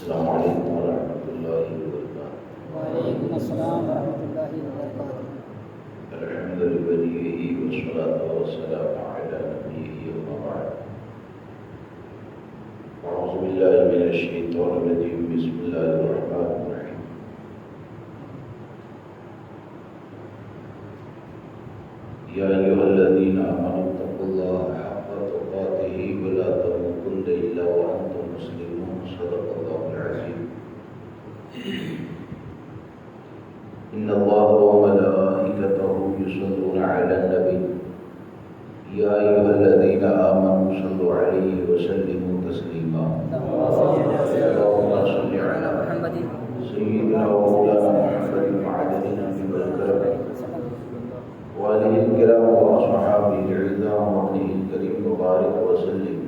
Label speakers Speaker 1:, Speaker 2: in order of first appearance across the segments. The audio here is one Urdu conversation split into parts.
Speaker 1: السلام علیکم ورحمۃ اللہ وبرکاتہ۔
Speaker 2: وعلیکم السلام ورحمۃ اللہ وبرکاتہ۔
Speaker 1: الحمد للہ والصلاۃ والسلام علی نبیہ وما بعد۔ اعوذ باللہ من الشیطان الرجیم، بسم اللہ الرحمن الرحیم۔ یا ایھا الذین آمنوا اتقوا اللہ حق تقاتہ ولا تموتن الا وانتم مسلمون، صدق اللہ العظیم۔ ان اللہ وملائکتہ یصلون علی النبی یا ایھا الذین آمنوا صلوا علیہ وسلموا تسلیما۔ اللهم صل علی
Speaker 2: محمد
Speaker 1: سیدنا ومولانا محمد معدن النبی والکرم وآلہ الکرام واصحابہ العظام وابنہ الکریم مبارک وسلم۔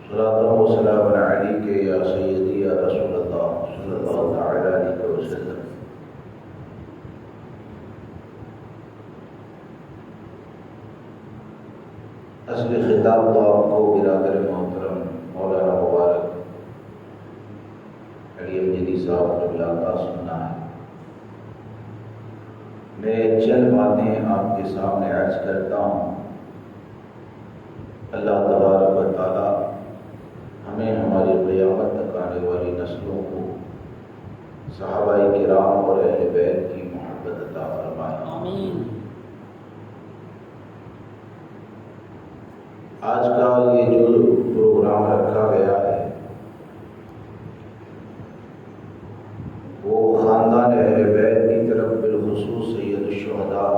Speaker 1: صلاۃ و سلام علیک یا سیدی یا رسول اللہ صلی اللہ تعالی علیہ وسلم۔ اصل خطاب تو آپ کو برادر محترم مولانا مبارک علی امجدی صاحب اللہ کا سننا ہے۔ میں چند باتیں آپ کے سامنے عرض کرتا ہوں۔ اللہ تبارک و تعالی ہمیں ہماری قیامت تک آنے والی نسلوں کو صحابہ کرام اور اہل بیت کی محبت عطا فرمائے۔
Speaker 2: آمین۔
Speaker 1: آج کا یہ جو پروگرام رکھا گیا ہے وہ خاندان اہل بیت کی طرف بالخصوص سید الشہداء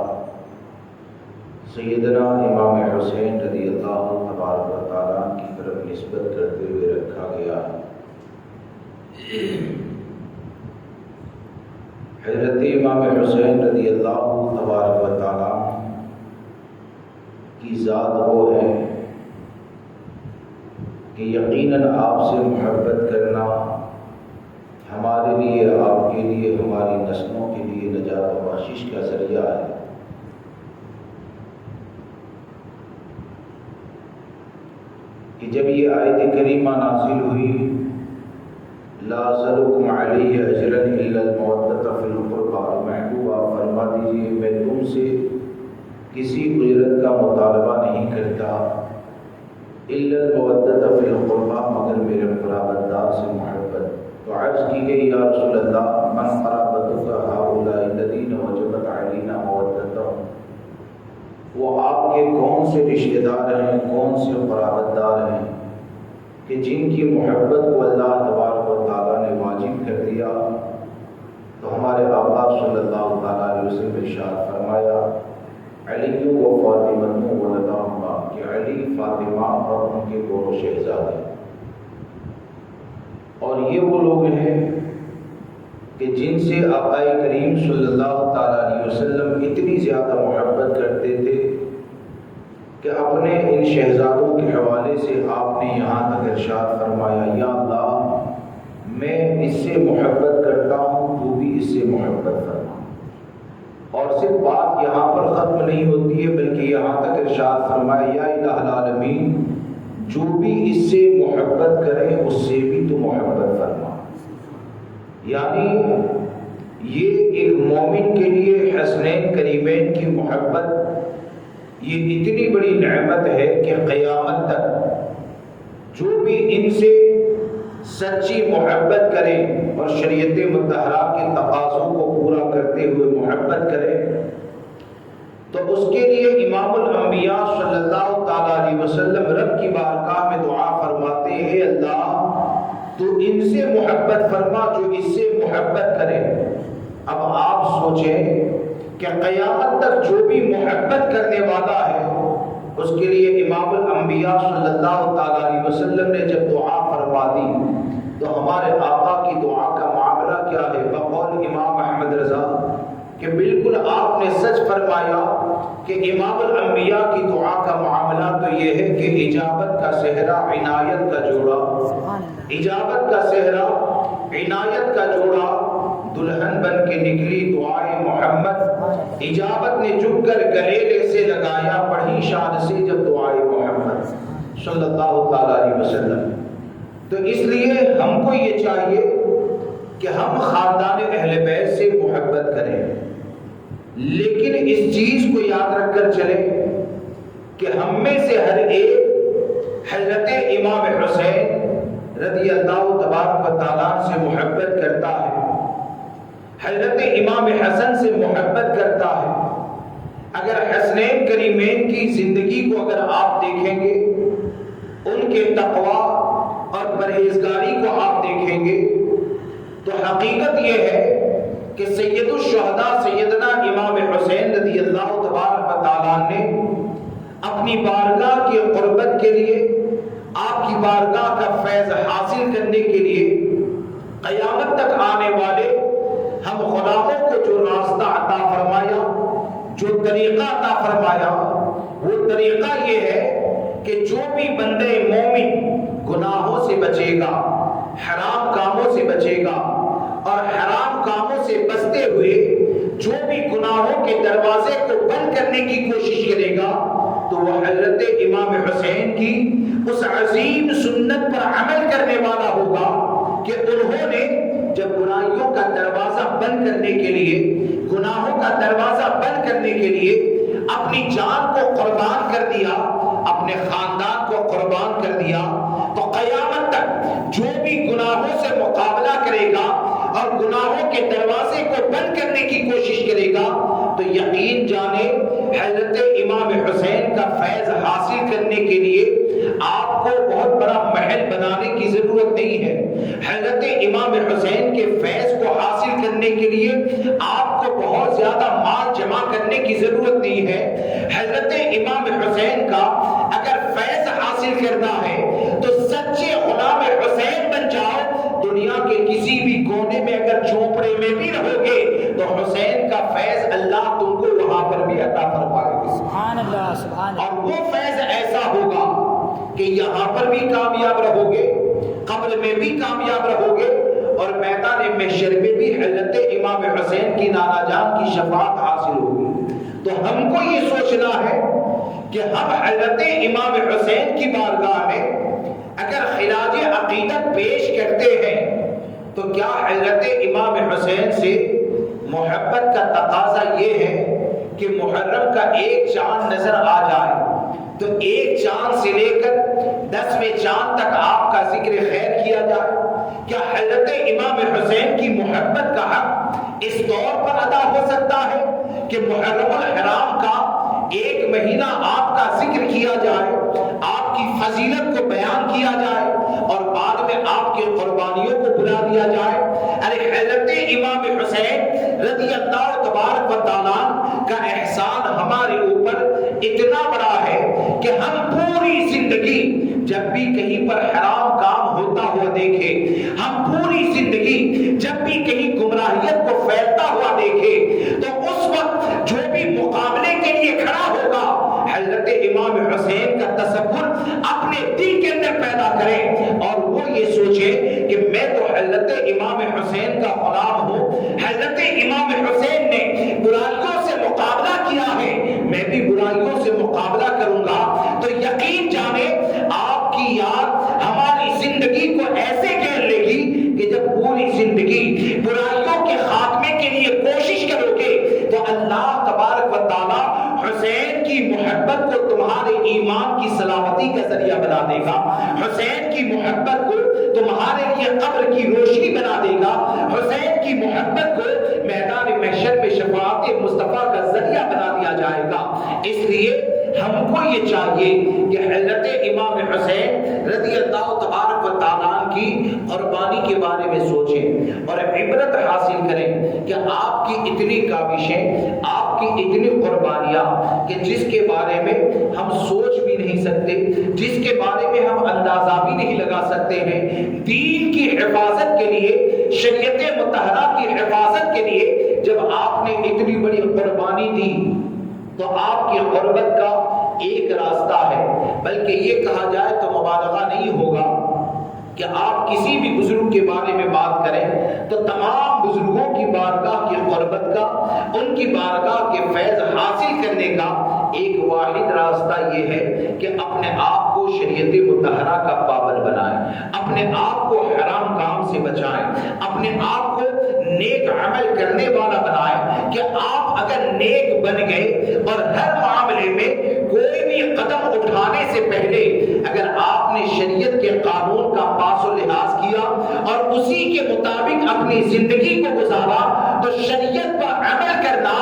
Speaker 1: سیدنا امام حسین رضی اللہ تبارک و تعالیٰ کی طرف نسبت کرتے ہوئے رکھا گیا ہے۔ حضرت امام حسین رضی اللہ تبارک و تعالیٰ کی ذات وہ ہے کہ یقیناً آپ سے محبت کرنا ہمارے لیے، آپ کے لیے، ہماری نسلوں کے لیے نجات و بخشش کا ذریعہ ہے۔ کہ جب یہ آیت کریمہ نازل ہوئی، لا اسألکم علیہ اجرا الا المودۃ فی القربى، محبوب آپ فرما دیجیے میں تم سے کسی اجرت کا مطالبہ نہیں کرتا، الا المودۃ فی القربى، مگر میرے قرابتدار سے محبت۔ تو عرض کی گئی یا رسول اللہ من قرابتک هؤلاء الذین وجبت علینا مودتهم، وہ آپ کے کون سے رشتہ دار ہیں، کون سے قرابتدار ہیں کہ جن کی محبت کو اللہ تبارک و تعالیٰ نے واجب کر دیا؟ تو ہمارے آقا صلی اللہ تعالیٰ علیہ وسلم ارشاد فرمایا علی و فاطمہ ولدہما، کہ علی، فاطمہ اور ان کے دونوں شہزادے۔ اور یہ وہ لوگ ہیں کہ جن سے آقا کریم صلی اللہ تعالیٰ علیہ وسلم اتنی زیادہ محبت کرتے تھے کہ اپنے ان شہزادوں کے حوالے سے آپ نے یہاں تک ارشاد فرمایا یا اللہ میں اس سے محبت کرتا ہوں، تو بھی اس سے محبت فرما۔ اور صرف بات یہاں پر ختم نہیں ہوتی ہے بلکہ یہاں تک ارشاد فرمایا یا الہ العالمین جو بھی اس سے محبت کرے اس سے بھی تو محبت فرما۔ یعنی یہ ایک مومن کے لیے حسنین کریمین کی محبت یہ اتنی بڑی نعمت ہے کہ قیامت تک جو بھی ان سے سچی محبت کرے اور شریعت مطہرہ کے تقاضوں کو پورا کرتے ہوئے محبت کرے تو اس کے لیے امام الانبیاء صلی اللہ تعالیٰ علیہ وسلم رب کی بارگاہ میں دعا فرماتے ہیں اللہ تو ان سے محبت فرما جو اس سے محبت کرے۔ اب آپ سوچیں کہ قیامت تک جو بھی محبت کرنے والا ہے اس کے لیے امام الانبیاء صلی اللہ تعالیٰ علیہ وسلم نے جب دعا فرما دی تو ہمارے آقا کی دعا کا معاملہ کیا ہے؟ بقول امام احمد رضا کہ بالکل آپ نے سچ فرمایا کہ امام الانبیاء کی دعا کا معاملہ تو یہ ہے کہ اجابت کا صحرا عنایت کا جوڑا، اجابت کا صحرا عنایت کا جوڑا، دلہن بن کے نکلی دعائے محمد، اجابت نے جھک کر گلیلے سے لگایا، پڑھی شان سے جب دعائے محمد صلی اللہ تعالی علیہ وسلم۔ تو اس لیے ہم کو یہ چاہیے کہ ہم خاندان اہل بیت سے محبت کریں، لیکن اس چیز کو یاد رکھ کر چلیں کہ ہم میں سے ہر ایک حضرت امام حسین رضی اللہ تبارک و تعالیٰ سے محبت کرتا ہے، حضرت امام حسن سے محبت کرتا ہے۔ اگر حسنین کریمین کی زندگی کو اگر آپ دیکھیں گے، ان کے تقوی اور پرہیزگاری کو آپ دیکھیں گے، تو حقیقت یہ ہے کہ سید الشہداء سیدنا امام حسین رضی اللہ تبارک و تعالیٰ نے اپنی بارگاہ کی قربت کے لیے، آپ کی بارگاہ کا فیض حاصل کرنے کے لیے قیامت تک آنے والے ہم غلاموں کو جو راستہ عطا فرمایا، جو طریقہ عطا فرمایا، وہ طریقہ یہ ہے کہ جو بھی بندے مومن گناہوں سے بچے گا، حرام کاموں سے بچے گا، اور حرام کاموں سے بچتے ہوئے جو بھی گناہوں کے دروازے کو بند کرنے کی کوشش کرے گا، تو وہ حضرت امام حسین کی اس عظیم سنت پر عمل کرنے والا ہوگا کہ انہوں نے جب برائیوں کا دروازہ بند کرنے کے لیے، گناہوں کا دروازہ بند کرنے کے لیے اپنی جان کو قربان کر دیا، اپنے خاندان کو قربان کر دیا، تو قیامت تک جو بھی گناہوں سے مقابلہ کرے گا اور گناہوں کے دروازے کو بند کرنے کی کوشش کرے گا، تو یقین جانے حضرت امام حسین کا فیض حاصل کرنے کے لیے آپ کو بہت بڑا محل بنانے کی ضرورت نہیں ہے۔ حضرت امام حسین کے فیض کو حاصل کرنے کے لیے آپ کو بہت زیادہ مال جمع کرنے کی ضرورت نہیں ہے۔ حضرت امام حسین کا اگر فیض حاصل کرنا ہے تو سچے غلام حسین بن جاؤ، دنیا کے کسی بھی کونے میں اگر جھونپڑے میں بھی رہو گے تو حسین کا فیض اللہ تم کو وہاں پر بھی عطا فرمائے گا۔
Speaker 2: سبحان اللہ، سبحان اللہ۔
Speaker 1: اور وہ فیض ایسا ہوگا کہ یہاں پر بھی کامیاب رہو گے، قبر میں بھی کامیاب رہو گے، اور میدان محشر میں بھی حضرت امام حسین کی نانا جان کی شفاعت حاصل ہوگی۔ تو ہم کو یہ سوچنا ہے کہ ہم حضرت امام حسین کی بارگاہ میں اگر خراج عقیدت پیش کرتے ہیں تو کیا حضرت امام حسین سے محبت کا تقاضا یہ ہے کہ محرم کا ایک چاند نظر آ جائے تو ایک چاند سے لے کر 10ویں چاند تک آپ کا ذکر خیر کیا جائے؟ کیا حضرت امام حسین کی محبت کا حق اس طور پر ادا ہو سکتا ہے کہ محرم الحرام کا ایک مہینہ آپ کا ذکر کیا جائے، آپ کی فضیلت کو بیان کیا جائے، اور بعد میں آپ کی قربانیوں کو بلا دیا جائے؟ ارے حضرت امام حسین رضی اللہ تبارک و تعالیٰ کا احسان ہمارے اوپر اتنا بڑا ہے کہ ہم پوری زندگی جب بھی کہیں پر حرام کام ہوتا ہوا دیکھے، ہم پوری زندگی جب بھی کہیں گمراہیت کو پھیلتا ہوا دیکھے، تو اس وقت جو بھی مقابلے کے لیے کھڑا ہوگا حضرت امام حسین کا تصور اپنے دل کے اندر پیدا کریں، اور وہ یہ سوچے کہ میں تو حضرت امام حسین کا غلام ہوں، حضرت امام حسین نے برائیوں سے مقابلہ کیا ہے، میں بھی برائیوں سے مقابلہ کروں گا۔ تو یقین جانے آپ کی یاد ہماری زندگی کو ایسے گھیر لے گی کہ جب پوری زندگی برائیوں کے خاتمے کے لیے کوشش کرو گے تو اللہ تبارک و تعالیٰ حسین کی محبت کو تمہارے ایمان کی سلامتی کا ذریعہ بنا دے گا، حسین کی محبت کو تمہارے لیے قبر کی روشنی بنا دے گا، حسین کی محبت کو میدان محشر میں شفاعت مصطفیٰ کا ذریعہ بنا دیا جائے گا۔ اس لیے ہم کو یہ چاہیے کہ حضرت امام حسین رضی اللہ تبارک و تعالیٰ کی قربانی کے بارے میں سوچیں اور عبرت حاصل کریں کہ آپ کی اتنی کاوشیں، آپ کی اتنی قربانیاں کہ جس کے بارے میں ہم سوچ بھی نہیں سکتے، جس کے بارے میں ہم اندازہ بھی نہیں لگا سکتے ہیں۔ دین کی حفاظت کے لیے، شریعت مطہرہ کی حفاظت کے لیے جب آپ نے اتنی بڑی قربانی دی تو آپ کی قربت کا ایک راستہ ہے، بلکہ یہ کہا جائے تو مبالغہ نہیں ہوگا کہ آپ کسی بھی بزرگ کے بارے میں بات کریں تو تمام بزرگوں کی بارگاہ کی قربت کا، ان کی بارگاہ کے فیض حاصل کرنے کا ایک واحد راستہ یہ ہے کہ اپنے آپ کو شریعت مطہرہ کا پابند بنائیں، اپنے آپ کو حرام کام سے بچائیں، اپنے آپ کو نیک عمل کرنے والا بنائیں کہ آپ اگر نیک بن گئے اور ہر معاملے میں کوئی بھی قدم اٹھانے سے پہلے اگر آپ نے شریعت کے قانون کا پاس و لحاظ کیا اور اسی کے مطابق اپنی زندگی کو گزارا تو شریعت پر عمل کرنا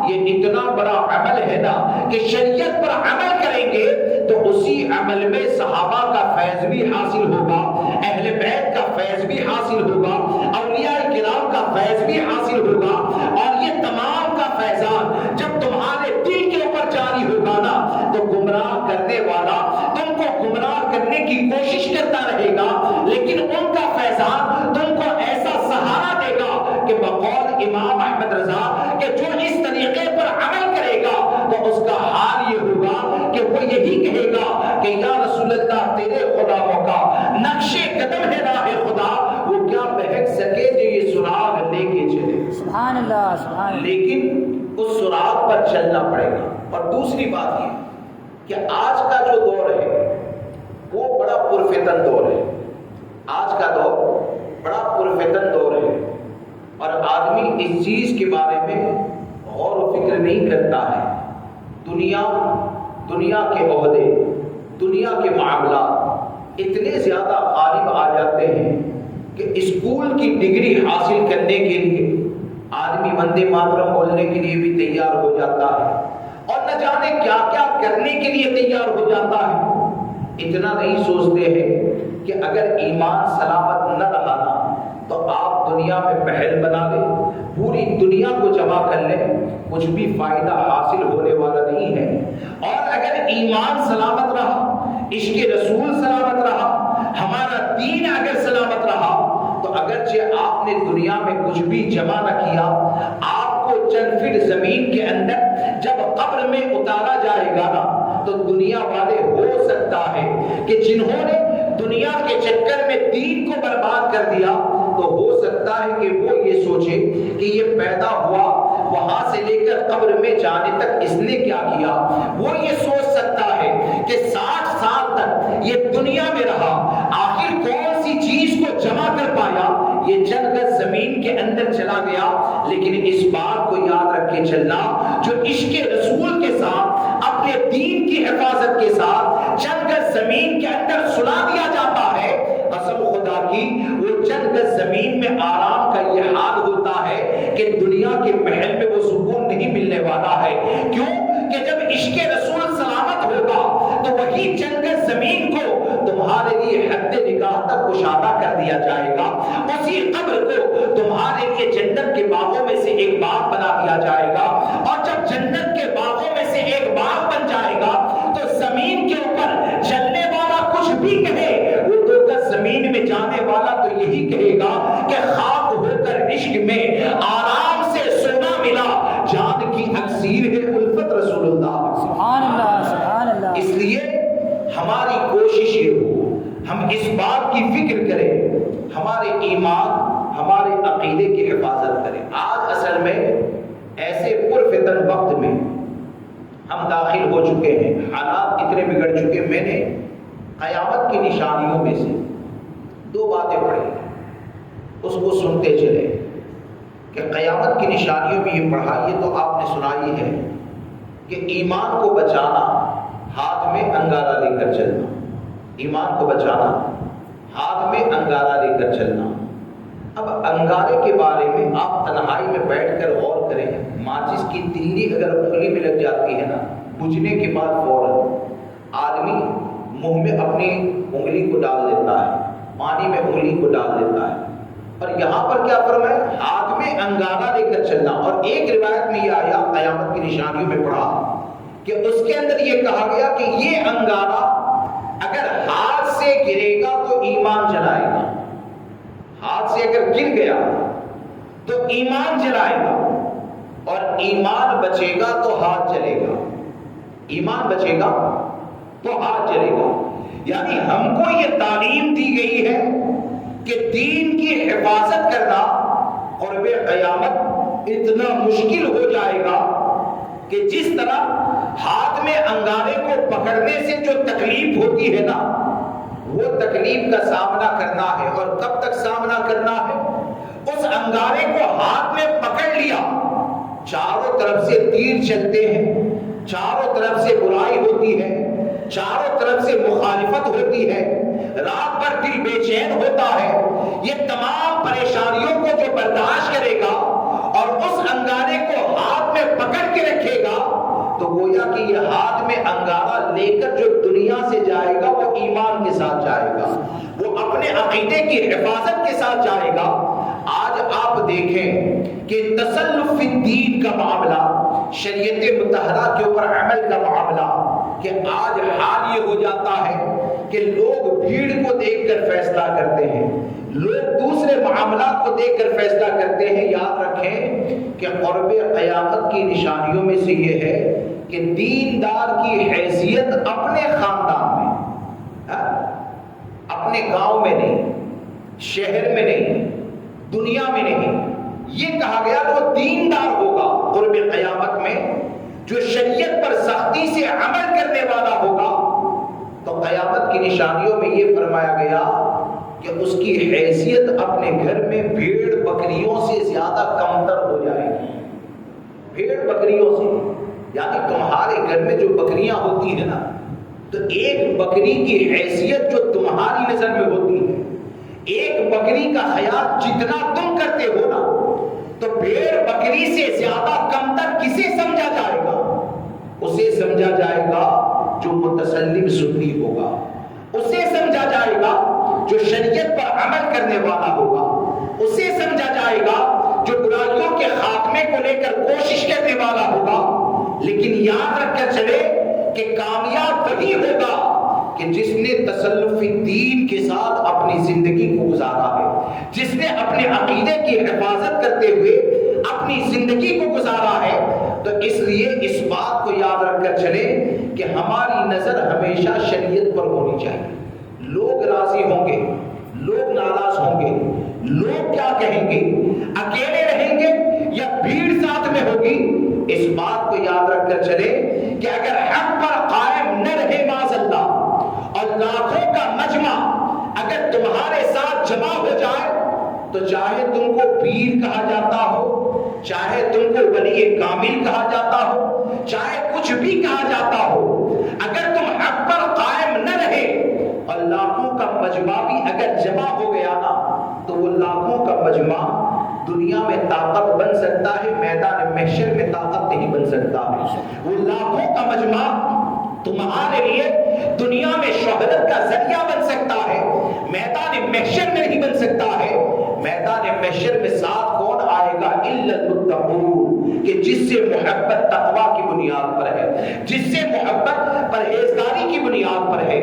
Speaker 1: یہ اتنا بڑا عمل ہے نا کہ شریعت پر عمل کریں گے تو اسی عمل میں صحابہ کا فیض بھی حاصل ہوگا، اہل بیت کا فیض بھی حاصل ہوگا، اولیاء کرام کا فیض بھی حاصل ہوگا، اور یہ تمام کا فیضان جب تمہارے دل کے اوپر جاری ہوگا نا تو گمراہ کرنے والا تم کو گمراہ کرنے کی کوشش کرتا رہے گا، لیکن ان کا فیضان تم کو ایسا سہارا دے گا کہ بقول امام احمد رضا کہ جو اس طریقے پر عمل کرے گا تو اس کا حال یہ ہوگا کہ وہ یہی کہے گا کہ یا رسول اللہ تیرے غلاموں کا نقش قدم ہے راہ خدا، وہ کیا بہک سکے جو یہ سراغ لے کے چلے،
Speaker 2: سبحان اللہ سبحان اللہ۔
Speaker 1: لیکن اس سراغ پر چلنا پڑے گا۔ اور دوسری بات یہ کہ آج کا جو دور ہے وہ بڑا پرفتن دور ہے، آج کا دور بڑا پرفتن دور ہے، اور آدمی اس چیز کے بارے میں غور و فکر نہیں کرتا ہے۔ دنیا کے عہدے، دنیا کے معاملات اتنے زیادہ غالب آ جاتے ہیں کہ اسکول کی ڈگری حاصل کرنے کے لیے آدمی وندے ماترم بولنے کے لیے بھی تیار ہو جاتا ہے، اور نہ جانے کیا کیا کرنے کے لیے تیار ہو جاتا ہے۔ اتنا نہیں سوچتے ہیں کہ اگر ایمان سلامت نہ رہا نا تو آپ دنیا میں پہل بنا لیں، پوری دنیا کو جمع کر لیں، کچھ بھی فائدہ حاصل ہونے والا نہیں ہے۔ اور اگر ایمان سلامت رہا، عشق رسول سلامت رہا، ہمارا دین اگر سلامت رہا تو اگرچہ آپ نے دنیا میں کچھ بھی جمع نہ کیا، آپ کو چند فٹ زمین کے اندر جب قبر میں اتارا جائے گا نا تو دنیا والے ہو سکتا ہے کہ جنہوں نے دنیا کے چکر میں دین کو برباد کر دیا تو ہو سکتا ہے کہ وہ یہ سوچے کہ یہ پیدا ہوا وہاں سے لے کر قبر میں جانے تک اس نے کیا کیا۔ وہ یہ سوچ سکتا ہے کہ 60 سال تک یہ دنیا میں رہا، آخر کون سی چیز کو جمع کر پایا، یہ چند گز زمین کے اندر چلا گیا۔ لیکن اس بات کو یاد رکھ کے چلنا، جو عشق رسول کے ساتھ اپنے دین کی حفاظت کے ساتھ چند گز زمین کے اندر سلا دیا جاتا ہے، قسم خدا کی وہ چند گز زمین میں آرام کا یہ حال ہوتا ہے کہ دنیا کے محل میں وہ سکون نہیں ملنے والا ہے۔ کیوں کہ جب عشق رسول سلامت ہوگا تو وہی چند گز زمین کو تمہارے لیے حد نگاہ تک کشادہ کر دیا جائے گا، اسی قبر کو تمہارے لیے جنت کے باغوں میں سے ایک باغ بنا دیا جائے گا، اور جب جنت کے باغوں میں سے ایک باغ بن جائے گا تو زمین کے اوپر چلنے والا کچھ بھی کہے، وہ 2 گز زمین میں جانے والا تو یہی کہے گا کہ خاک ہو کر عشق میں آرام سے سونا ملا، جان کی اکسیر ہے الفت رسول اللہ۔
Speaker 2: سبحان اللہ سبحان اللہ۔
Speaker 1: اس لیے ہماری کوشش یہ ہو ہم اس بات کی فکر کریں، ہمارے ایمان ہمارے عقیدے کی حفاظت کریں۔ آج اصل میں ایسے پرفتن وقت میں ہم داخل ہو چکے ہیں، حالات اتنے بگڑ چکے، میں نے قیامت کی نشانیوں میں سے 2 باتیں پڑھی، اس کو سنتے چلے کہ قیامت کی نشانیوں میں یہ پڑھا، یہ تو آپ نے سنائی ہے کہ ایمان کو بچانا ہاتھ میں انگارہ لے کر چلنا، ایمان کو بچانا ہاتھ میں انگارہ لے کر چلنا۔ اب انگارے کے بارے میں آپ تنہائی میں بیٹھ کر غور کریں، ماچس کی تیلی اگر انگلی میں لگ جاتی ہے نا، بجھنے کے بعد فوراً آدمی منہ میں اپنی انگلی کو ڈال دیتا ہے، پانی میں انگلی کو ڈال دیتا ہے، اور یہاں پر کیا فرمایا؟ ہاتھ میں انگارہ لے کر چلنا۔ اور ایک روایت میں یہ آیا، قیامت کی نشانیوں میں پڑھا کہ اس کے اندر یہ کہا گیا کہ یہ انگارہ اگر ہاتھ سے گرے گا تو ایمان جلائے گا، ہاتھ سے اگر گر گیا تو ایمان جلائے گا، اور ایمان بچے گا تو ہاتھ جلے گا، ایمان بچے گا تو ہاتھ جلے گا۔ یعنی ہم کو یہ تعلیم دی گئی ہے کہ دین کی حفاظت کرنا قرب قیامت اتنا مشکل ہو جائے گا کہ جس طرح ہاتھ میں انگارے کو پکڑنے سے جو تکلیف ہوتی ہے نا، وہ تکلیف کا سامنا کرنا ہے. اور کب تک سامنا کرنا ہے؟ اس انگارے کو ہاتھ میں پکڑ لیا، چاروں طرف سے تیر چلتے ہیں، چاروں طرف سے برائی ہوتی ہے، چاروں طرف سے مخالفت ہوتی ہے، رات بھر دل بے چین ہوتا ہے. یہ تمام پریشانیوں کو جو برداشت کرے گا اور اس انگارے کو ہاتھ میں پکڑ کے رکھے گا، تو گویا کہ یہ ہاتھ میں انگارہ لے کر جو دنیا سے جائے گا وہ ایمان کے ساتھ جائے گا، وہ اپنے عقیدے کی حفاظت کے ساتھ جائے گا. آج آپ دیکھیں کہ تسلف فی الدین کا معاملہ، شریعت مطہرہ کے اوپر عمل کا معاملہ، کہ آج حال یہ ہو جاتا ہے کہ لوگ بھیڑ کو دیکھ کر فیصلہ کرتے ہیں، لوگ دوسرے معاملات کو دیکھ کر فیصلہ کرتے ہیں. یاد رکھیں کہ قرب قیامت کی نشانیوں میں سے یہ ہے کہ دیندار کی حیثیت اپنے خاندان میں، اپنے گاؤں میں نہیں، شہر میں نہیں، دنیا میں نہیں. یہ کہا گیا جو دیندار ہوگا قرب قیامت میں، جو شریعت پر سختی سے عمل کرنے والا ہوگا، تو قیامت کی نشانیوں میں یہ فرمایا گیا کہ اس کی حیثیت اپنے گھر میں بھیڑ بکریوں سے زیادہ کمتر ہو جائے گی. بھیڑ بکریوں سے، یعنی تمہارے گھر میں جو بکریاں ہوتی ہیں نا، تو ایک بکری کی حیثیت جو تمہاری نظر میں ہوتی ہے، ایک بکری کا خیال جتنا تم کرتے ہو نا، تو بھیڑ بکری سے زیادہ کمتر کسے سمجھا جائے گا؟ اسے سمجھا جائے گا جو متسلم سنی ہوگا، اسے سمجھا جائے گا جو شریعت پر عمل کرنے والا ہوگا، اسے سمجھا جائے گا جو برائیوں کے خاتمے کو لے کر کوشش کرنے والا ہوگا. لیکن یاد رکھ کر چلے کہ کامیاب وہی ہوگا کہ جس نے تسلف الدین کے ساتھ اپنی زندگی کو گزارا ہے، جس نے اپنے عقیدے کی حفاظت کرتے ہوئے اپنی زندگی کو گزارا ہے. تو اس لیے اس بات کو یاد رکھ کر چلے کہ ہماری نظر ہمیشہ شریعت پر ہونی چاہیے. لوگ راضی ہوں گے، لوگ ناراض ہوں گے، لوگ کیا کہیں گے، اکیلے رہیں گے یا بھیڑ ساتھ میں ہوگی، اس بات کو یاد رکھ کر چلے کہ اگر حق پر قائم نہ رہے معاذ اللہ، اور لاکھوں کا مجمع اگر تمہارے ساتھ جمع ہو جائے، تو چاہے تم کو پیر کہا جاتا ہو، چاہے تم کو ولی کامل کہا جاتا ہو، چاہے کچھ بھی کہا جاتا ہو، اگر تم حق پر قائم نہ رہے اور لاکھوں کا مجمع بھی اگر جمع ہو گیا نا، تو وہ لاکھوں کا مجمع دنیا میں طاقت بن سکتا ہے، میدان محشر میں طاقت نہیں بن سکتا ہے. وہ لاکھوں کا مجمع تمہارے لیے دنیا میں شہرت کا ذریعہ بن سکتا ہے، میدان محشر میں نہیں بن سکتا ہے. میدان محشر میں ساتھ کون آئے گا؟ الا المتقون، کہ جس سے محبت تقویٰ کی بنیاد پر ہے، جس سے محبت پرہیزگاری کی بنیاد پر ہے.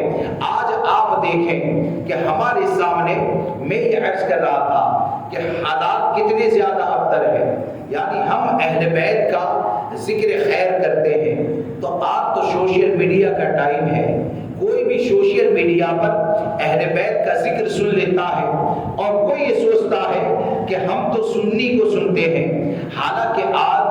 Speaker 1: آج آپ دیکھیں کہ ہمارے سامنے، میں یہ عرض کر رہا تھا کہ حالات کتنے زیادہ ابتر ہے. یعنی ہم اہل بیت کا ذکر خیر کرتے ہیں، تو آج تو سوشل میڈیا کا ٹائم ہے، کوئی بھی سوشل میڈیا پر اہل بیت کا ذکر سن لیتا ہے اور کوئی یہ سوچتا ہے کہ ہم تو سنی کو سنتے ہیں. حالانکہ آج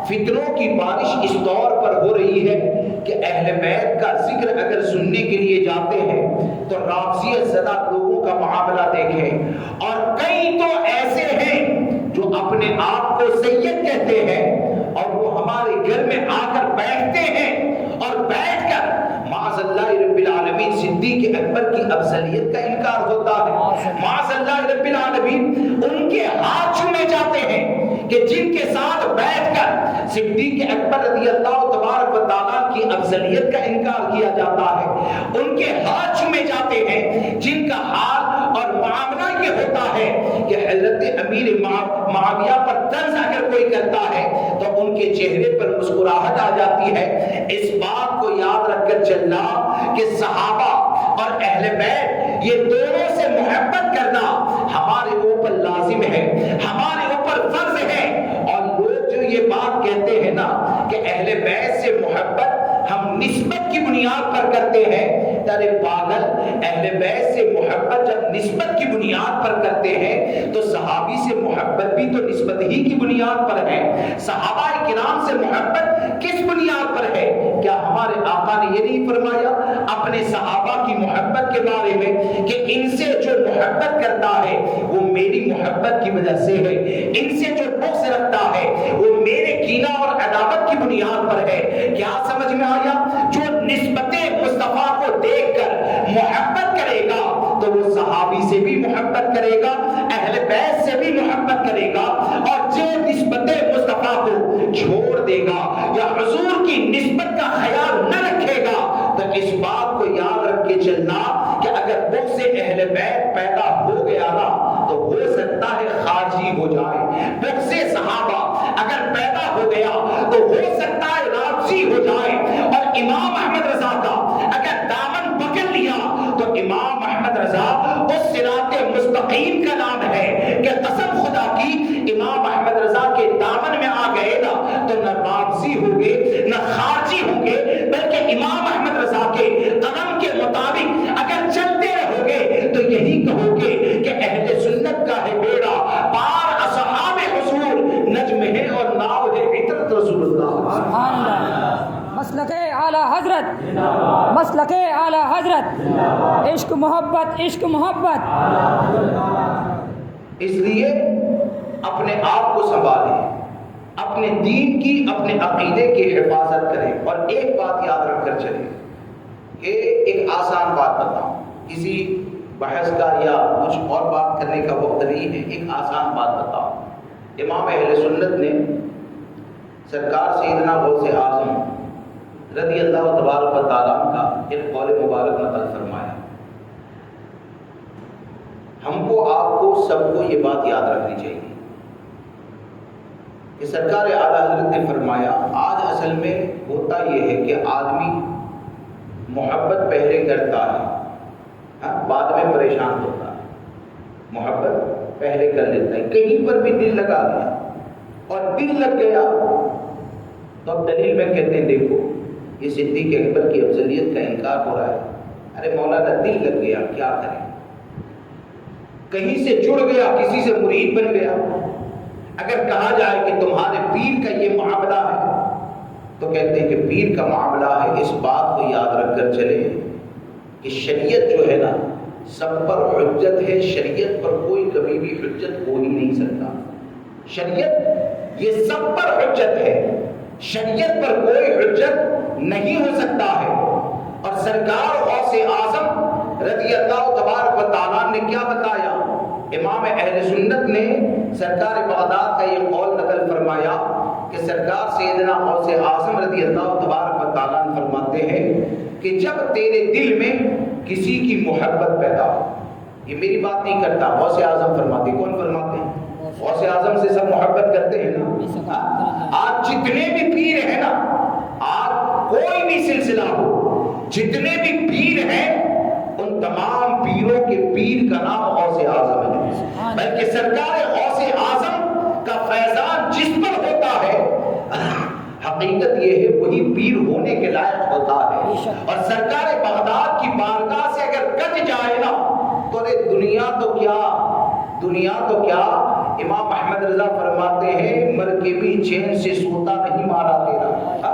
Speaker 1: فتنوں کی بارش اس طور پر ہو رہی ہے کہ اہل بیت کا ذکر اگر سننے کے لیے جاتے ہیں تو رافضیت زدہ لوگوں کا معاملہ دیکھیں. اور کئی تو ایسے ہیں جو اپنے آپ کو سید کہتے ہیں اور وہ ہمارے گھر میں آ کر بیٹھتے ہیں اور بیٹھ کر معاذ اللہ رب العالمین صدیق اکبر کی افضلیت کا انکار ہوتا ہے. معاذ اللہ رب العالمین ان کے ہاتھ چومے جاتے ہیں کہ جن کے ساتھ بیٹھ کر صدیق اکبر رضی اللہ تبارک و تعالیٰ کی افضلیت کا انکار کیا جاتا ہے. ان کے ہاتھ چومے جاتے ہیں جن کا حال اور معاملہ یہ ہوتا ہے کہ حضرت امیر معاویہ پر طنز اگر کوئی کرتا ہے تو ان کے چہرے پر مسکراہٹ آ جاتی ہے. اس بات کو یاد رکھ کر چلنا کہ صحابہ اور اہل بیت یہ دونوں سے محبت کرنا ہمارے اوپر لازم ہے، ہمارے اوپر فرض ہے. اور لوگ جو یہ بات کہتے ہیں نا کہ اہل بیت سے محبت ہم نسبت کی بنیاد پر کرتے ہیں، ارے پاگل، اہل بیت سے محبت جب نسبت کی بنیاد پر کرتے ہیں تو صحابی سے محبت بھی تو نسبت ہی کی بنیاد پر ہے۔ صحابہ کرام سے محبت کس بنیاد پر ہے؟ کیا ہمارے آقا نے یہ نہیں فرمایا اپنے صحابہ کی محبت کے بارے میں کہ ان سے جو محبت کرتا ہے وہ میری محبت کی وجہ سے ہے، ان سے جو بغض رکھتا ہے وہ میرے کینہ اور عداوت کی بنیاد پر ہے؟ کیا سمجھ میں آیا؟ جو نسبت مصطفیٰ کو دیکھ کر محبت کرے گا تو وہ صحابی سے بھی محبت کرے گا، اہل بیت سے بھی محبت کرے گا، اور جو نسبت مصطفیٰ کو چھوڑ دے گا یا حضور کی نسبت کا خیال نہ رکھے گا تو اس بات کو یاد رکھ کے چلنا کہ اگر بغض اہل بیت پیدا ہو گیا نا تو ہو سکتا ہے خارجی ہو جائے، بغض صحابہ اگر پیدا ہو گیا تو ہو سکتا ہے رافضی ہو جائے، اور امام احمد رضا کا اگر دامن پکڑ لیا تو امام احمد رضا اس صراط مستقیم کا نام ہے کہ قسم خدا کی امام احمد رضا کے دامن میں آ گئے نا تو نہ رافضی ہوں گے نہ خارجی ہوں گے، بلکہ امام احمد رضا کے قدم کے مطابق اگر چلتے رہو گے تو یہی کہو گے کہ اہل سنت کا ہے بیڑا پار اصحاب حضور، نجم ہے اور ناو ہے عطرت رسول اللہ۔
Speaker 2: سبحان اللہ۔ مسلک اعلیٰ حضرت، مسلک اعلیٰ حضرت، عشق محبت، عشق محبت۔
Speaker 1: اس لیے اپنے آپ کو سنبھالیں، اپنے دین کی، اپنے عقیدے کی حفاظت کریں، اور ایک بات یاد رکھ کر چلیں کہ ایک آسان بات بتاؤں، کسی بحث کا یا کچھ اور بات کرنے کا وقت نہیں ہے، ایک آسان بات بتاؤں۔ امام اہل سنت نے سرکار سیدنا غوث اعظم رضی اللہ تبارک و تعالیٰ کا ایک قول مبارک نقل فرمایا۔ ہم کو، آپ کو، سب کو یہ بات یاد رکھنی چاہیے کہ سرکار اعلیٰ حضرت نے فرمایا آج اصل میں ہوتا یہ ہے کہ آدمی محبت پہلے کرتا ہے، بعد میں پریشان ہوتا ہے، محبت پہلے کر لیتا ہے، کہیں پر بھی دل لگا دیا اور دل لگ گیا تو اب دلیل میں کہتے ہیں دیکھو یہ صدیق اکبر کی افضلیت کا انکار ہو رہا ہے۔ ارے مولانا دل لگ گیا کیا کریں، کہیں سے جڑ گیا، کسی سے مرید بن گیا۔ اگر کہا جائے کہ تمہارے پیر کا یہ معاملہ ہے تو کہتے ہیں کہ پیر کا معاملہ ہے، اس بات کو یاد رکھ کر چلے کہ شریعت جو ہے نا سب پر حجت ہے، شریعت پر کوئی کبھی بھی حجت ہو ہی نہیں سکتا۔ شریعت یہ سب پر حجت ہے، شریعت پر کوئی حجت نہیں ہو سکتا ہے۔ اور سرکار غوث اعظم رضی اللہ تبارک و تعالیٰ نے کیا بتایا؟ امام اہل سنت نے سرکار بغداد کا یہ قول نقل فرمایا کہ سرکار سیدنا غوث اعظم رضی اللہ تبارک و تعالیٰ نے فرماتے ہیں کہ جب تیرے دل میں کسی کی محبت پیدا ہو، یہ میری بات نہیں کرتا، غوث اعظم فرماتے، کون فرماتے ہیں؟ غوث اعظم سے سب محبت کرتے ہیں نا۔ آج جتنے بھی پیر ہیں نا، آج کوئی بھی سلسلہ ہو، جتنے بھی پیر ہیں ان تمام پیروں کے پیر کا نام غوث اعظم ہے، بلکہ سرکار غوث اعظم کا فیضان جس پر ہوتا ہے حقیقت یہ ہے وہی پیر ہونے کے لائق ہوتا ہے۔ اور سرکار بغداد کی بارگاہ سے اگر کٹ جائے نا تو دنیا تو کیا امام احمد رضا فرماتے ہیں مر کے بھی چین سے سوتا نہیں مارا تیرا۔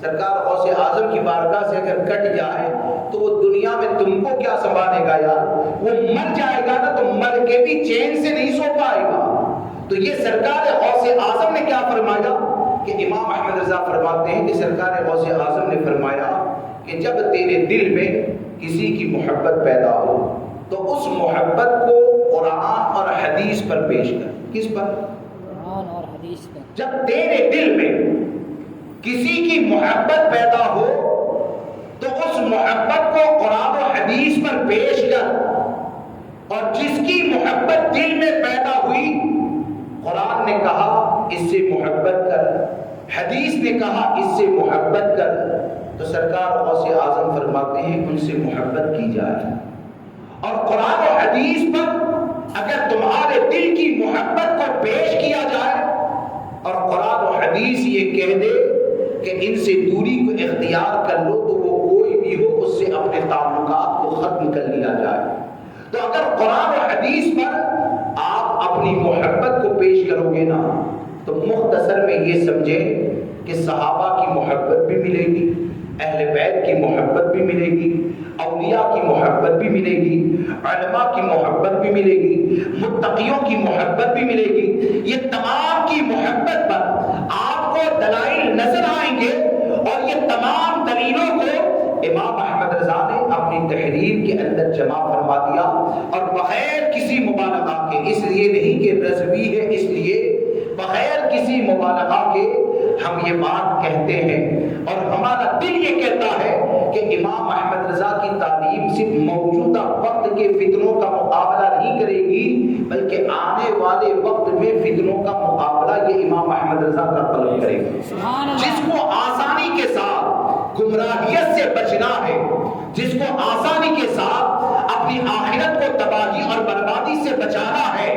Speaker 1: سرکار غوث اعظم کی بارگاہ سے اگر کٹ جائے تو وہ دنیا میں تم کو کیا سنبھالے گا یار، وہ مر جائے گا نا تو مر کے بھی چین سے نہیں سو پائے گا۔ تو یہ سرکار غوث اعظم نے کیا فرمایا کہ امام احمد رضا فرماتے ہیں کہ سرکار غوث اعظم نے فرمایا کہ جب تیرے دل میں کسی کی محبت پیدا ہو تو اس محبت کو قرآن اور حدیث پر پیش کر۔ کس پر؟
Speaker 2: قرآن اور حدیث پر۔
Speaker 1: جب تیرے دل میں کسی کی محبت پیدا ہو تو اس محبت کو قرآن و حدیث پر پیش کر، اور جس کی محبت دل میں پیدا ہوئی قرآن نے کہا اس سے محبت کر، حدیث نے کہا اس سے محبت کر، تو سرکار غوث اعظم فرماتے ہیں ان سے محبت کی جائے۔ اور قرآن و حدیث پر اگر تمہارے دل کی محبت کو پیش کیا جائے اور قرآن و حدیث یہ کہہ دے کہ ان سے دوری کو اختیار کر لو تو وہ کوئی بھی ہو اس سے اپنے تعلق قرآن و حدیث پر آپ اپنی محبت کو پیش کرو گے نا تو مختصر میں یہ سمجھیں کہ صحابہ کی محبت بھی ملے گی، اہل بیت کی محبت بھی ملے گی، اولیاء کی محبت بھی ملے گی، علماء کی محبت بھی ملے گی، متقیوں کی محبت بھی ملے گی۔ یہ تمام کی محبت پر آپ کو دلائل نظر آئیں گے، اور یہ تمام دلیلوں کو امام احمد رضا نے اپنی تحریر کے اندر جمع فرما دیا، اور بغیر کسی مبالغہ کے، اس لیے نہیں کہ رضوی ہے اس لیے، بغیر کسی مبالغہ کے ہم یہ بات کہتے ہیں، اور ہمارا دل یہ کہتا ہے کہ امام احمد رضا کی تعلیم صرف موجودہ وقت کے فتنوں کا مقابلہ نہیں کرے گی، بلکہ آنے والے وقت میں فتنوں کا مقابلہ یہ امام احمد رضا کا قلم کرے گا۔ جس کو آسانی کے ساتھ گمراہیت سے بچنا ہے، جس کو آسانی کے ساتھ اپنی آخرت کو تباہی اور بربادی سے بچانا ہے،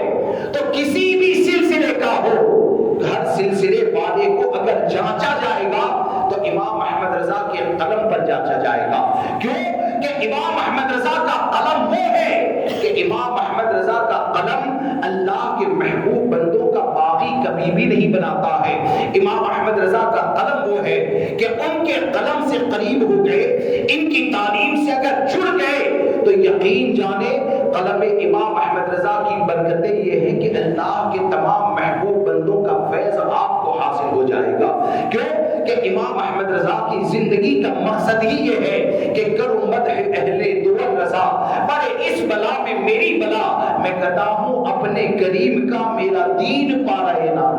Speaker 1: تو کسی بھی سلسلے کا ہو، ہر سلسلے والے کو اگر جانچا جائے گا تو امام احمد رضا کے قلم پر جانچا جائے گا۔ کیوں کہ امام احمد رضا کا قلم وہ ہے کہ امام احمد رضا کا قلم اللہ کے محبوب بندوں کا باغی کبھی بھی نہیں بناتا ہے۔ امام احمد رضا کا قلم وہ ہے کہ ان کے قلم سے قریب ہو گئے، ان کی تعلیم سے اگر جڑ گئے تو یقین جانے قلم امام احمد رضا کی برکتیں یہ ہیں کہ اللہ کے تمام محبوب بندوں کا فیض آپ کو حاصل ہو جائے گا۔ کیوں کہ امام احمد رضا کی زندگی کا مقصد ہی یہ ہے کہ کرو مدح اہل دور رضا، پر اس بلا میں میری بلا، میں کہتا ہوں اپنے کریم کا میرا دین پارا نام۔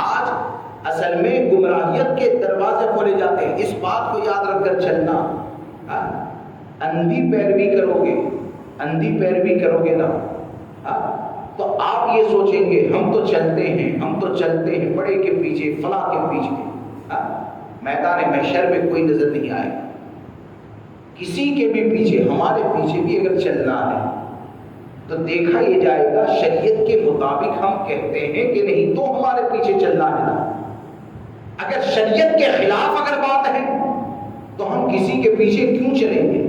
Speaker 1: آج اصل میں گمراہیت کے دروازے کھولے جاتے ہیں، اس بات کو یاد رکھ کر چلنا۔ اندھی پیروی کرو گے، اندھی پیروی کرو گے نا تو آپ یہ سوچیں گے ہم تو چلتے ہیں، ہم تو چلتے ہیں بڑے کے پیچھے، فلاں کے پیچھے، میدان محشر میں کوئی نظر نہیں آئے گا کسی کے بھی پیچھے۔ ہمارے پیچھے بھی اگر چلنا ہے تو دیکھا یہ جائے گا شریعت کے مطابق ہم کہتے ہیں کہ نہیں، تو ہمارے پیچھے چلنا ہے نا۔ اگر شریعت کے خلاف اگر بات ہے تو ہم کسی کے پیچھے کیوں چلیں گے؟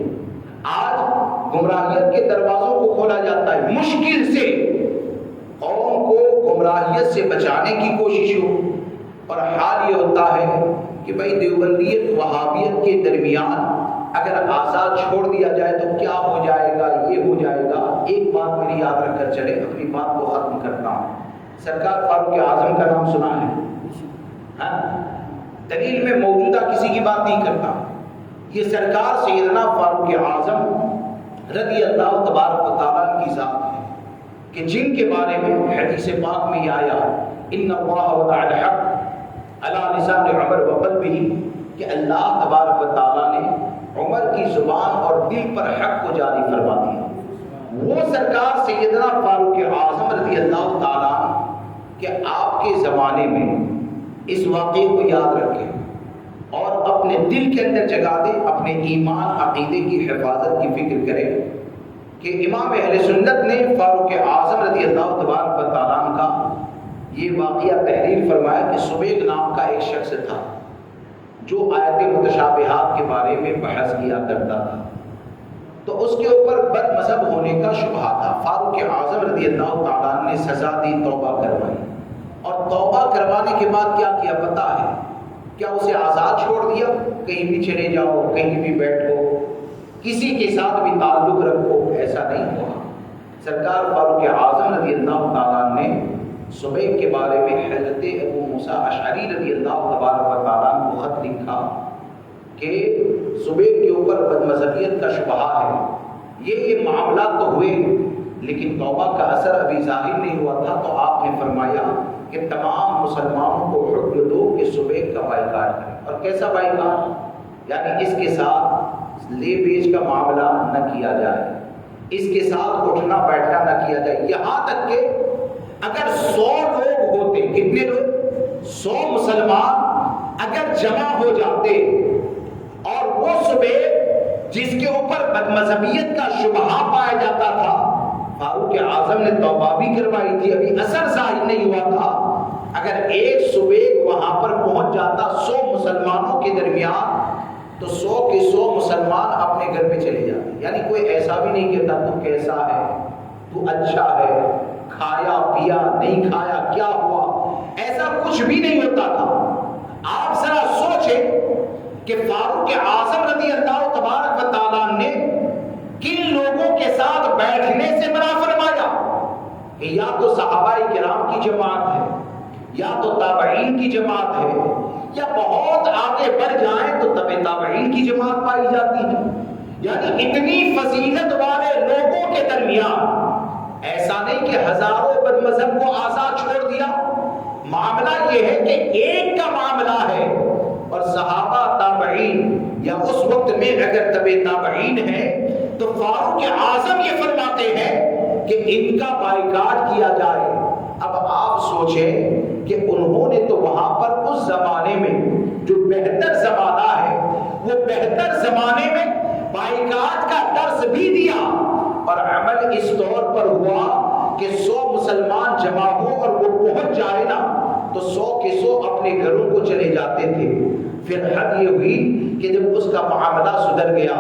Speaker 1: آج گمراہیت کے دروازوں کو کھولا جاتا ہے، مشکل سے قوم کو گمراہیت سے بچانے کی کوشش ہو، اور حال یہ ہوتا ہے کہ بھائی دیوبندیت وہابیت کے درمیان اگر آزاد چھوڑ دیا جائے تو کیا ہو جائے گا، یہ ہو جائے گا۔ ایک بات میری یاد رکھ کر چلے، اپنی بات کو ختم کرتا ہوں۔ سرکار فاروق اعظم کا نام سنا ہے؟ دلیل میں موجودہ کسی کی بات نہیں کرتا، یہ سرکار سیدنا فاروق اعظم رضی اللہ تبارک و تعالیٰ کی ذات ہے کہ جن کے بارے میں حدیث پاک میں یہ آیا ان اللہ وضع الحق علی لسان عمر وقلبہ، کہ اللہ تبارک و تعالیٰ نے عمر کی زبان اور دل پر حق کو جاری فرما دیا۔ وہ سرکار سیدنا فاروق اعظم رضی اللہ تعالیٰ کہ آپ کے زمانے میں اس واقعے کو یاد رکھیں اور اپنے دل کے اندر جگا دیں، اپنے ایمان عقیدے کی حفاظت کی فکر کریں کہ امام اہل سنت نے فاروق اعظم رضی اللہ تبارک و تعالیٰ کا یہ واقعہ تحریر فرمایا کہ سبیغ نام کا ایک شخص تھا جو آیت متشابہات کے بارے میں بحث کیا کرتا تھا، تو اس کے اوپر بد مذہب ہونے کا شبہ تھا۔ فاروق اعظم رضی اللہ تعالیٰ نے سزا دی، توبہ کروائی، اور توبہ کروانے کے بعد کیا کیا پتہ ہے؟ کیا اسے آزاد چھوڑ دیا، کہیں بھی چلے جاؤ، کہیں بھی بیٹھو، کسی کے ساتھ بھی تعلق رکھو؟ ایسا نہیں ہوا۔ سرکار فاروق اعظم رضی اللہ تعالیٰ نے صبح کے بارے میں حضرت ابو موسیٰ اشعری رضی اللہ تبارک و تعالیٰ کو خط لکھا کہ صبح کے اوپر بد مذہبیت کا شبہ ہے، یہ معاملات تو ہوئے لیکن توبہ کا اثر ابھی ظاہر نہیں ہوا تھا، تو آپ نے فرمایا کہ تمام مسلمانوں کو حکم دو کہ صبح کا بائیکاٹ کریں۔ اور کیسا بائیکاٹ؟ یعنی اس کے ساتھ لے بیچ کا معاملہ نہ کیا جائے، اس کے ساتھ اٹھنا بیٹھنا نہ کیا جائے، یہاں تک کہ اگر 100 لوگ ہوتے، کتنے لوگ؟ 100 مسلمان اگر جمع ہو جاتے اور وہ صبح جس کے اوپر بد مذہبیت کا شبہ پایا جاتا تھا، فاروق اعظم نے توبہ بھی کروائی تھی، ابھی اثر ظاہر نہیں ہوا تھا، اگر ایک صبح وہاں پر پہنچ جاتا 100 مسلمانوں کے درمیان تو 100 کے 100 مسلمان اپنے گھر پہ چلے جاتے. یعنی کوئی ایسا بھی نہیں کہتا تو کیسا ہے, تو اچھا ہے, کھایا پیا نہیں کھایا کیا ہوا, ایسا کچھ بھی نہیں ہوتا تھا. آپ ذرا سوچیں کہ فاروق اعظم رضی اللہ تبارک و تعالیٰ نے کن لوگوں کے ساتھ بیٹھنے سے منع فرمایا کہ یا تو صحابہ کرام کی جماعت ہے, یا تو تابعین کی جماعت ہے, یا بہت آگے بڑھ جائیں تو تبع تابعین کی جماعت پائی جاتی ہے. یعنی اتنی فضیلت والے لوگوں کے درمیان ایسا نہیں کہ ہزاروں بد مذہب کو آزاد چھوڑ دیا. معاملہ یہ ہے کہ ایک کا معاملہ ہے, اور صحابہ تابعین یا اس وقت میں اگر تبع تابعین ہے تو فاروق اعظم یہ فرماتے ہیں کہ ان کا بائیکاٹ کیا جائے. اب آپ سوچیں کہ انہوں نے تو وہاں پر اس زمانے میں جو بہتر زمانہ ہے وہ بہتر زمانے میں بائیکاٹ کا درس بھی دیا, اور عمل اس طور پر ہوا کہ 100 مسلمان جمع ہو اور وہ پہنچ جائے نا تو 100 کے 100 اپنے گھروں کو چلے جاتے تھے. پھر حد یہ ہوئی کہ جب اس کا معاملہ سدھر گیا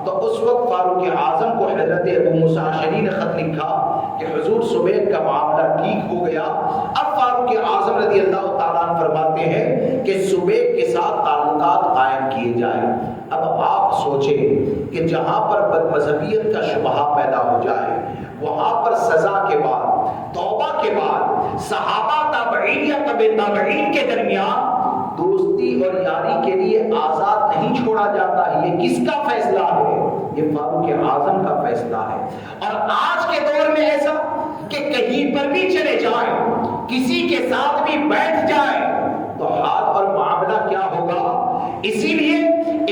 Speaker 1: تو اس وقت فاروق اعظم کو حضرت ابو موسیٰ اشعری نے خط لکھا کہ حضور صبح کا معاملہ ٹھیک ہو گیا. اب فاروق اعظم رضی اللہ تعالیٰ عنہ فرماتے ہیں کہ صبح کے ساتھ تعلقات قائم کیے جائیں. اب آپ سوچیں کہ جہاں پر بد مذہبیت کا شبہہ پیدا ہو جائے وہاں پر سزا کے بعد توبہ کے بعد صحابہ تابعین یا تبع تابعین کے درمیان دوستی اور یاری کے لیے آزاد نہیں چھوڑا جاتا ہے. یہ کس کا فیصلہ ہے؟ یہ فاروق اعظم کا فیصلہ ہے. اور آج کے دور میں ایسا کہ کہیں پر بھی چلے جائیں, کسی کے ساتھ بھی بیٹھ جائیں تو حال اور معاملہ کیا ہوگا. اسی لیے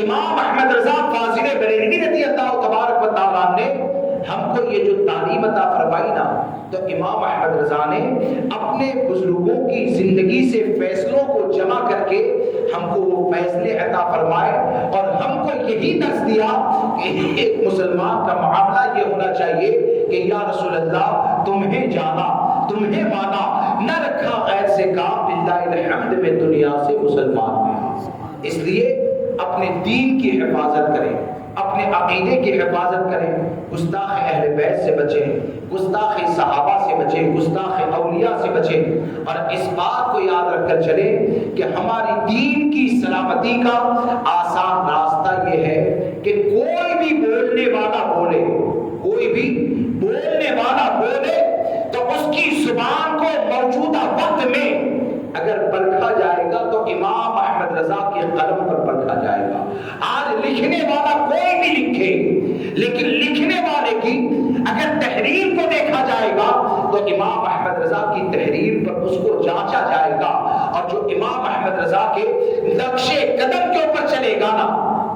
Speaker 1: امام احمد رضا فاضل بریلوی رضی اللہ تبارک و تعالیٰ نے ہم کو یہ جو تعلیم عطا فرمائی نا, تو امام احمد رضا نے اپنے بزرگوں کی زندگی سے فیصلوں کو جمع کر کے ہم کو وہ فیصلے عطا فرمائے, اور ہم کو یہی درس دیا کہ ایک مسلمان کا معاملہ یہ ہونا چاہیے کہ یا رسول اللہ تمہیں جانا تمہیں مانا, نہ رکھا غیر سے کام, للہ الحمد میں دنیا سے مسلمان میں. اس لیے اپنے دین کی حفاظت کریں, اپنے عقیدے کی حفاظت کریں, گستاخ اہل بیت سے بچیں, گستاخ صحابہ سے بچیں, گستاخ اولیاء سے بچیں, اور اس بات کو یاد رکھ کر چلیں کہ ہماری دین کی سلامتی کا آسان راستہ یہ ہے کہ کوئی بھی بولنے والا بولے, کوئی بھی بولنے والا بولے تو اس کی زبان کو موجودہ وقت میں اگر پرکھا جائے گا تو امام احمد رضا کے قلم پر پرکھا جائے گا. آج لکھنے والا کوئی بھی لکھے, لیکن لکھنے والے کی اگر تحریر کو دیکھا جائے گا تو امام احمد رضا کی تحریر پر اس کو جانچا جائے گا, اور جو امام احمد رضا کے نقش قدم کے اوپر چلے گا نا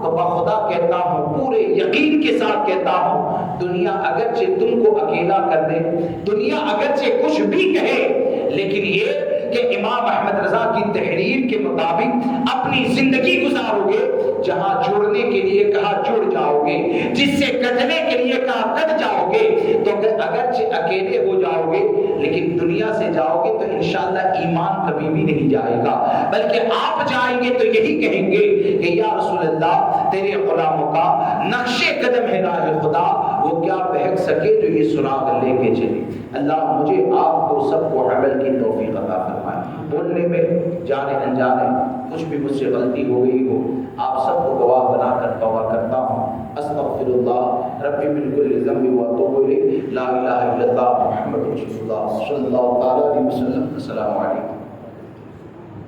Speaker 1: تو بخدا کہتا ہوں, پورے یقین کے ساتھ کہتا ہوں, دنیا اگرچہ تم کو اکیلا کر دے, دنیا اگرچہ کچھ بھی کہے, لیکن یہ کہ امام احمد رضا کی تحریر کے مطابق اپنی زندگی گزارو گے, جہاں جڑنے کے لیے کہا جڑ جاؤ گے, جس سے کٹنے کے لیے کہا کٹ جاؤ گے, تو اگرچہ اکیلے ہو جاؤ گے لیکن دنیا سے جاؤ گے تو انشاءاللہ ایمان کبھی بھی نہیں جائے گا, بلکہ آپ جائیں گے تو یہی کہیں گے کہ یا رسول اللہ تیرے غلاموں کا نقش قدم ہے راہ خدا, وہ کیا بہک سکے جو یہ سراغ لے کے چلے. اللہ مجھے آپ کو سب کو عمل کی توفیق عطا فرمائے. بولنے میں جانے انجانے کچھ بھی مجھ سے غلطی ہو گئی ہو, آپ سب کو گواہ بنا کر توبہ کرتا ہوں. استغفر اللہ ربی من کل ذنب واتوب الیہ, لا الہ الا اللہ محمد رسول اللہ صلی اللہ علیہ وسلم. السلام علیکم.